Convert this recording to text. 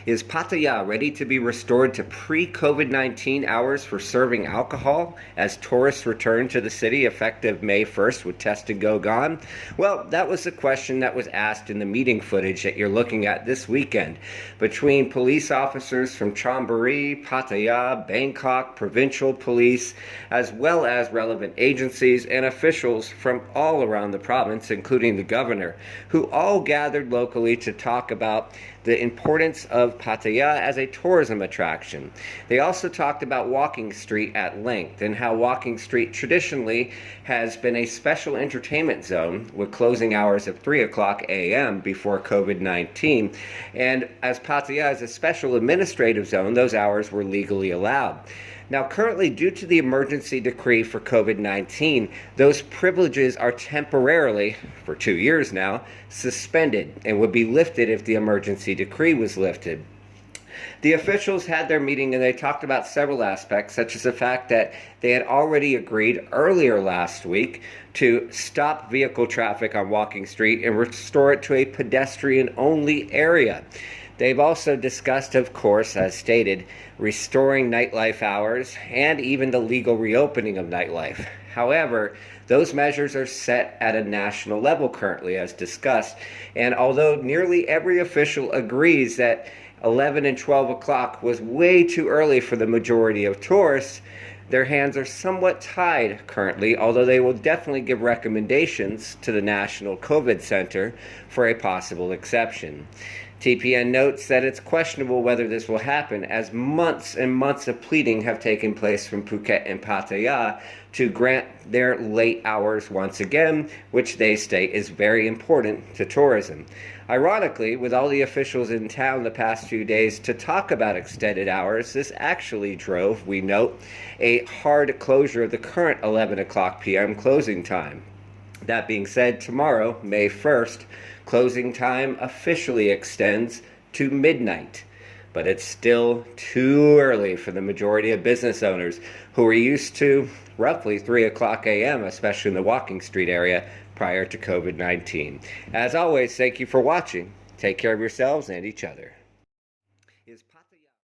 Is Pattaya ready to be restored to pre-COVID-19 hours for serving alcohol as tourists return to the city effective May 1st with Test and Go gone? Well, that was the question that was asked in the meeting footage that you're looking at this weekend between police officers from Chonburi, Pattaya, Bangkok, provincial police, as well as relevant agencies and officials from all around the province, including the governor, who all gathered locally to talk about the importance of Pattaya as a tourism attraction. They also talked about Walking Street at length and how Walking Street traditionally has been a special entertainment zone with closing hours of 3 o'clock a.m. before COVID-19. And as Pattaya is a special administrative zone, those hours were legally allowed. Now, currently, due to the emergency decree for COVID-19, those privileges are temporarily, for 2 years now, suspended and would be lifted if the emergency decree was lifted. The officials had their meeting and they talked about several aspects, such as the fact that they had already agreed earlier last week to stop vehicle traffic on Walking Street and restore it to a pedestrian-only area. They've also discussed, of course, as stated, restoring nightlife hours and even the legal reopening of nightlife. However, those measures are set at a national level currently, as discussed, and although nearly every official agrees that 11 and 12 o'clock was way too early for the majority of tourists, their hands are somewhat tied currently, although they will definitely give recommendations to the National COVID Center for a possible exception. TPN notes that it's questionable whether this will happen, as months and months of pleading have taken place from Phuket and Pattaya to grant their late hours once again, which they state is very important to tourism. Ironically, with all the officials in town the past few days to talk about extended hours, this actually drove, we note, a hard closure of the current 11 o'clock p.m. closing time. That being said, tomorrow, May 1st, closing time officially extends to midnight. But it's still too early for the majority of business owners who are used to roughly 3 o'clock a.m., especially in the Walking Street area, prior to COVID-19. As always, thank you for watching. Take care of yourselves and each other.